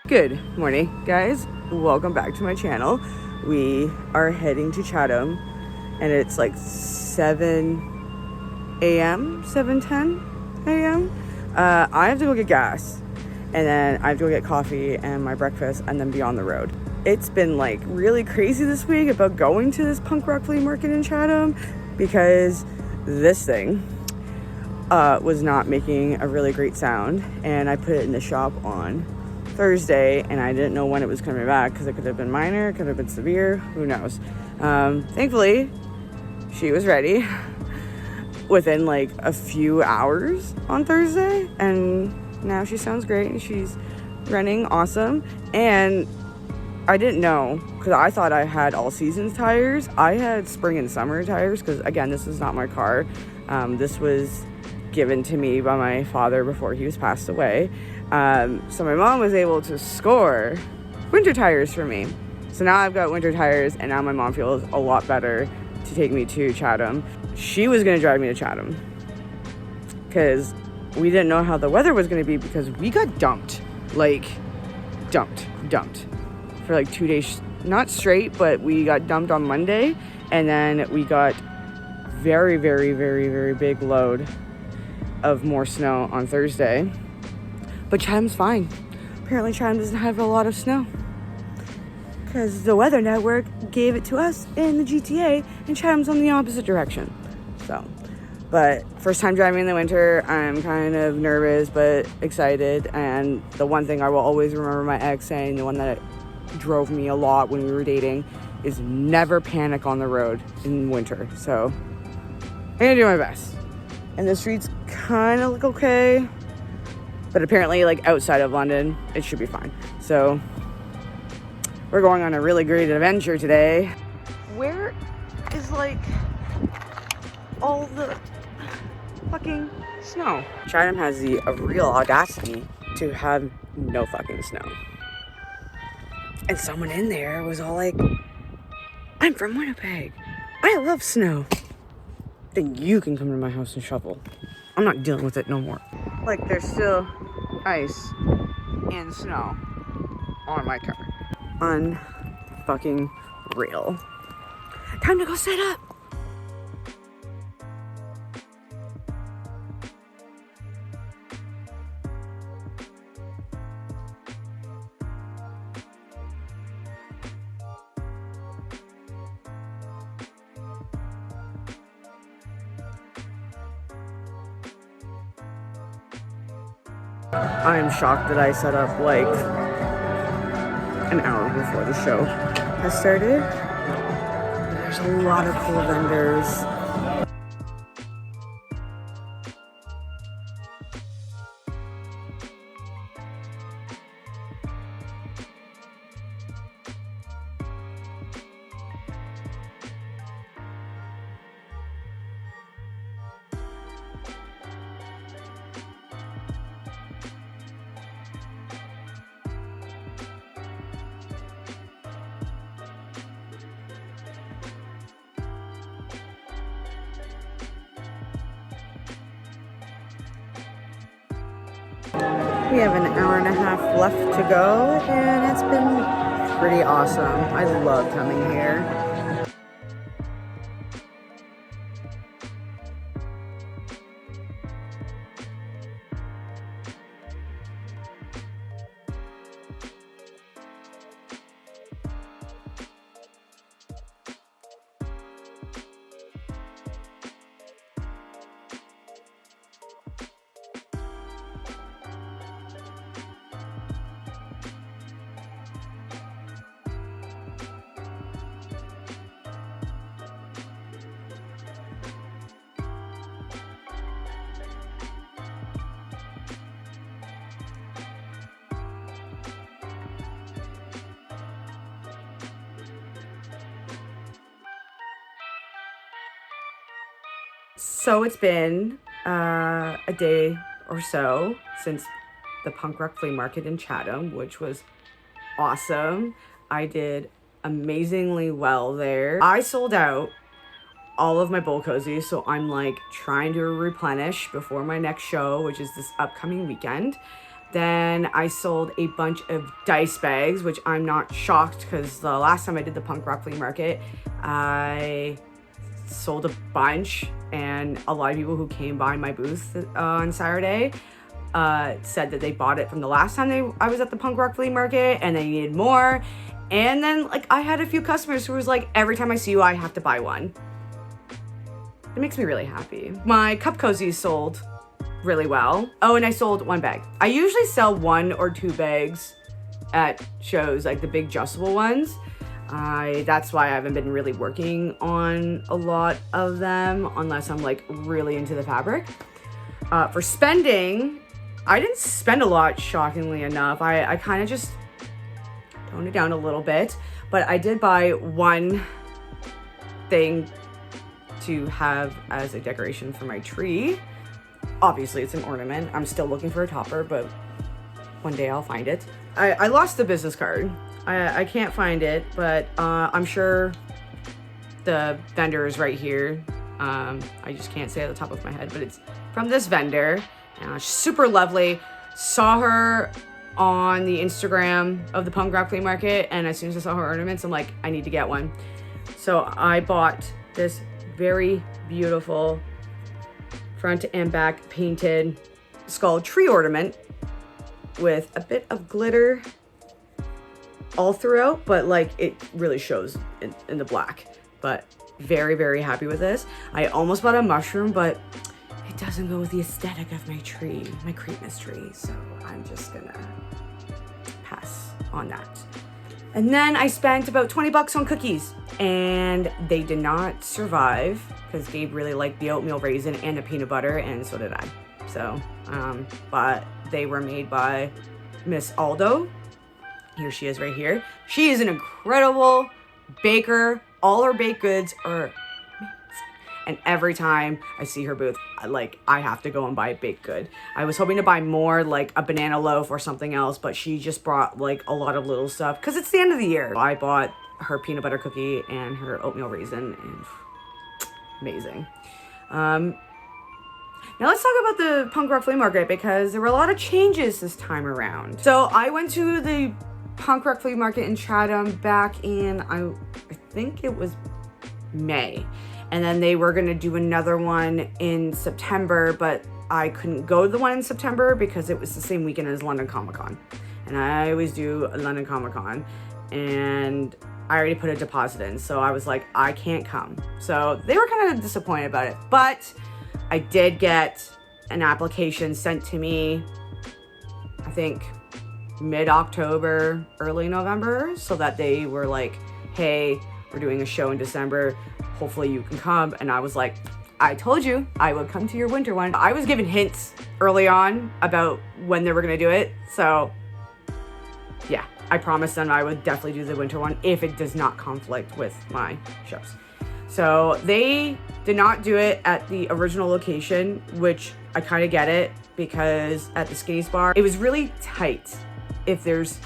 Good morning, guys. Welcome back to my channel. We are heading to Chatham and it's like 7 a.m., 7:10 a.m. I have to go get gas and then I have to go get coffee and my breakfast and then be on the road. It's been like really crazy this week about going to this Punk Rock Flea market in Chatham because this thing was not making a really great sound, and I put it in the shop on Thursday and I didn't know when it was coming back because it could have been minor, it could have been severe, who knows. Thankfully she was ready within like a few hours on Thursday, and now she sounds great and she's running awesome. And I didn't know because I thought I had all seasons tires. I had spring and summer tires because, again, this is not my car. This was given to me by my father before he was passed away. So my mom was able to score winter tires for me. So now I've got winter tires, and now my mom feels a lot better to take me to Chatham. She was going to drive me to Chatham because we didn't know how the weather was going to be because we got dumped for like 2 days, not straight, but we got dumped on Monday, and then we got very big load of more snow on Thursday. But Chatham's fine. Apparently Chatham doesn't have a lot of snow because the Weather Network gave it to us in the GTA, and Chatham's on the opposite direction. So, but first time driving in the winter, I'm kind of nervous but excited. And the one thing I will always remember my ex saying, the one that drove me a lot when we were dating, is never panic on the road in winter. So I'm gonna do my best. And the streets kind of look okay, but apparently like outside of London it should be fine. So we're going on a really great adventure today. Where is like all the fucking snow? Chatham has the real audacity to have no fucking snow. And someone in there was all like, I'm from Winnipeg, I love snow. Then you can come to my house and shovel. I'm not dealing with it no more. Like, there's still ice and snow on my car. Unfucking real. Time to go set up. I'm shocked that I set up like an hour before the show has started. There's a lot of cool vendors. We have an hour and a half left to go, and it's been pretty awesome. I love coming here. So it's been a day or so since the Punk Rock Flea market in Chatham, which was awesome. I did amazingly well there. I sold out all of my bowl cozies, so I'm like trying to replenish before my next show, which is this upcoming weekend. Then I sold a bunch of dice bags, which I'm not shocked because the last time I did the Punk Rock Flea Market, I sold a bunch, and a lot of people who came by my booth on Saturday said that they bought it from the last time I was at the Punk Rock Flea Market and they needed more. And then like I had a few customers who was like, every time I see you, I have to buy one. It makes me really happy. My cup cozies sold really well. Oh, and I sold one bag. I usually sell 1 or 2 bags at shows, like the big adjustable ones. That's why I haven't been really working on a lot of them unless I'm like really into the fabric. For spending, I didn't spend a lot, shockingly enough. I kind of just toned it down a little bit, but I did buy one thing to have as a decoration for my tree. Obviously, it's an ornament. I'm still looking for a topper, but one day I'll find it. I lost the business card. I can't find it, but I'm sure the vendor is right here. I just can't say at the top of my head, but it's from this vendor. She's super lovely. Saw her on the Instagram of the Punk Rock Flea Market, and as soon as I saw her ornaments, I'm like, I need to get one. So I bought this very beautiful front and back painted skull tree ornament with a bit of glitter all throughout, but like it really shows in the black. But very, very happy with this. I almost bought a mushroom, but it doesn't go with the aesthetic of my tree, my Christmas tree. So I'm just gonna pass on that. And then I spent about 20 bucks on cookies, and they did not survive because Gabe really liked the oatmeal raisin and the peanut butter, and so did I. So, but they were made by Miss Aldo. Here she is right here. She is an incredible baker. All her baked goods are amazing. And every time I see her booth, I have to go and buy a baked good. I was hoping to buy more, like a banana loaf or something else, but she just brought like a lot of little stuff because it's the end of the year. I bought her peanut butter cookie and her oatmeal raisin, and amazing. Now let's talk about the Punk Rock Flea Market because there were a lot of changes this time around. So I went to the Punk Rock Flea Market in Chatham back in, I think it was May. And then they were gonna do another one in September, but I couldn't go to the one in September because it was the same weekend as London Comic Con. And I always do a London Comic Con, and I already put a deposit in. So I was like, I can't come. So they were kind of disappointed about it, but I did get an application sent to me, I think mid-October, early November, so that they were like, hey, we're doing a show in December. Hopefully you can come. And I was like, I told you I would come to your winter one. I was given hints early on about when they were going to do it. So yeah, I promised them I would definitely do the winter one if it does not conflict with my shows. So they did not do it at the original location, which I kind of get it because at the Skinny's Bar, it was really tight. If there's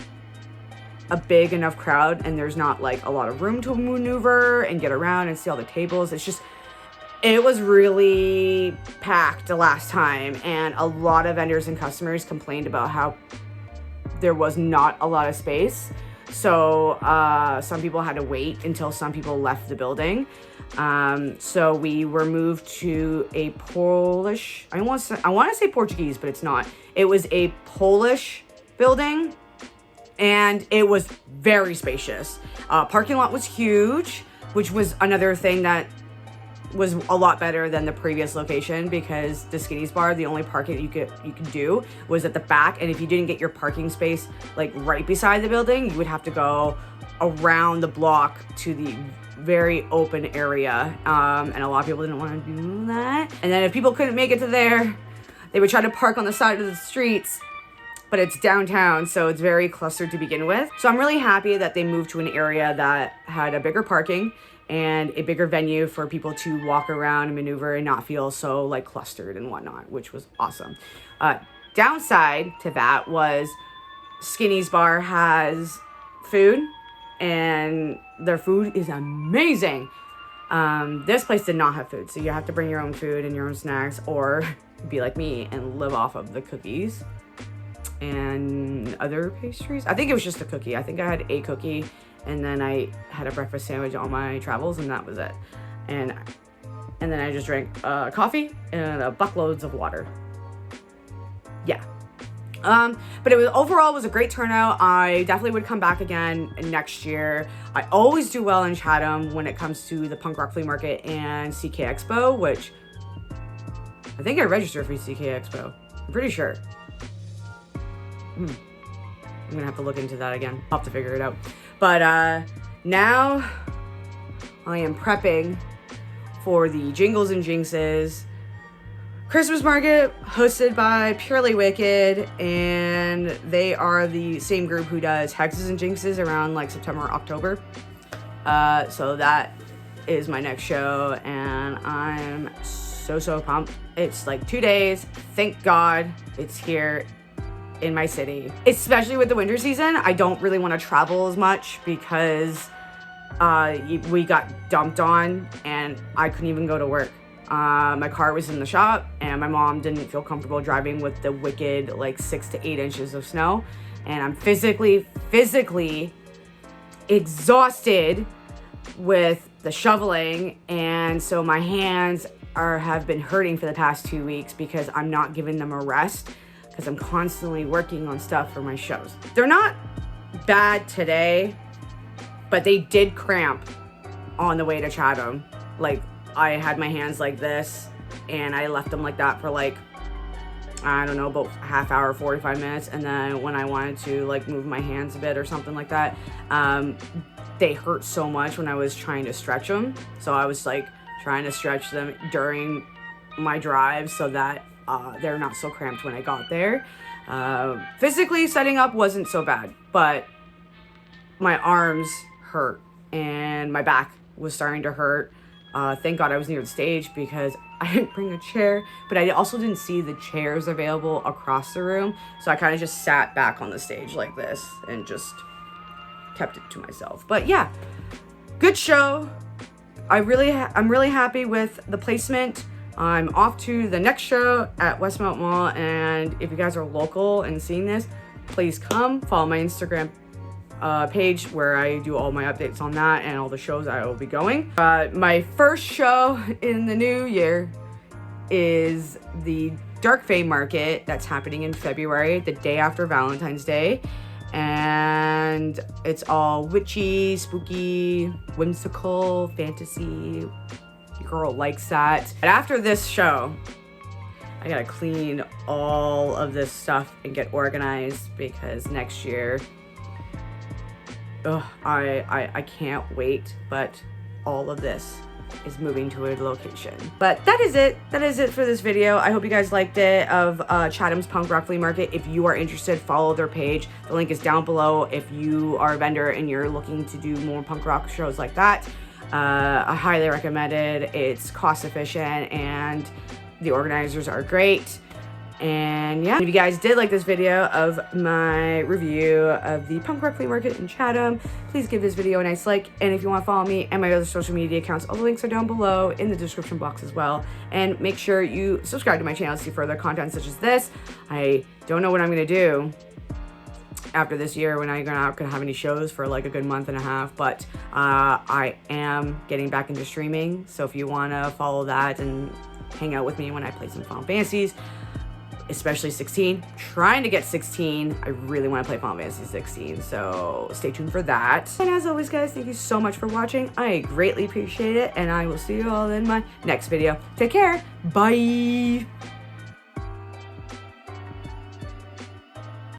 a big enough crowd and there's not like a lot of room to maneuver and get around and see all the tables, it was really packed the last time, and a lot of vendors and customers complained about how there was not a lot of space. So some people had to wait until some people left the building. So we were moved to a Polish, I want to say Portuguese, but it's not. It was a Polish building, and it was very spacious. Parking lot was huge, which was another thing that was a lot better than the previous location, because the Skinny's Bar, the only parking you could do was at the back, and if you didn't get your parking space like right beside the building, you would have to go around the block to the very open area, and a lot of people didn't want to do that. And then if people couldn't make it to there, they would try to park on the side of the streets, but it's downtown, so it's very clustered to begin with. So I'm really happy that they moved to an area that had a bigger parking and a bigger venue for people to walk around and maneuver and not feel so like clustered and whatnot, which was awesome. Downside to that was Skinny's Bar has food, and their food is amazing. This place did not have food, so you have to bring your own food and your own snacks, or be like me and live off of the cookies. and other pastries. I think it was just a cookie. I think I had a cookie, and then I had a breakfast sandwich on my travels, and that was it. And then I just drank coffee and buckloads of water. Yeah. But overall was a great turnout. I definitely would come back again next year. I always do well in Chatham when it comes to the Punk Rock Flea Market and CK Expo, which I think I registered for CK Expo. I'm pretty sure. I'm gonna have to look into that again. I'll have to figure it out. But now I am prepping for the Jingles and Jinxes Christmas market hosted by Purely Wicked, and they are the same group who does Hexes and Jinxes around like September or October. So that is my next show, and I'm so pumped. It's like 2 days. Thank God it's here in my city. Especially with the winter season, I don't really want to travel as much because we got dumped on and I couldn't even go to work. My car was in the shop and my mom didn't feel comfortable driving with the wicked like 6 to 8 inches of snow, and I'm physically exhausted with the shoveling, and so my hands have been hurting for the past 2 weeks because I'm not giving them a rest because I'm constantly working on stuff for my shows. They're not bad today, but they did cramp on the way to Chatham. Like, I had my hands like this and I left them like that for like, I don't know, about half hour, 45 minutes. And then when I wanted to like move my hands a bit or something like that, they hurt so much when I was trying to stretch them. So I was like trying to stretch them during my drive so that they're not so cramped when I got there. Physically setting up wasn't so bad, but my arms hurt and my back was starting to hurt. Thank God I was near the stage because I didn't bring a chair, but I also didn't see the chairs available across the room. So I kind of just sat back on the stage like this and just kept it to myself. But yeah, good show. I'm really happy with the placement. I'm off to the next show at Westmount Mall, and if you guys are local and seeing this, please come follow my Instagram page where I do all my updates on that and all the shows I will be going. My first show in the new year is the Dark Fae Market that's happening in February, the day after Valentine's Day, and it's all witchy, spooky, whimsical, fantasy. Your girl likes that. And after this show, I gotta clean all of this stuff and get organized because next year, I can't wait, but all of this is moving to a location. But that is it for this video. I hope you guys liked it of Chatham's Punk Rock Flea Market. If you are interested, follow their page. The link is down below if you are a vendor and you're looking to do more punk rock shows like that. I highly recommend it. It's cost efficient and the organizers are great. And yeah, if you guys did like this video of my review of the Punk Rock Flea Market in Chatham, please give this video a nice like. And if you want to follow me and my other social media accounts, all the links are down below in the description box as well. And make sure you subscribe to my channel to see further content such as this. I don't know what I'm going to do after this year when I'm not going to have any shows for like a good month and a half, but I am getting back into streaming. So if you want to follow that and hang out with me when I play some Final Fantasies, especially 16, trying to get 16. I really want to play Final Fantasy 16, so stay tuned for that. And as always, guys, thank you so much for watching. I greatly appreciate it, and I will see you all in my next video. Take care. Bye.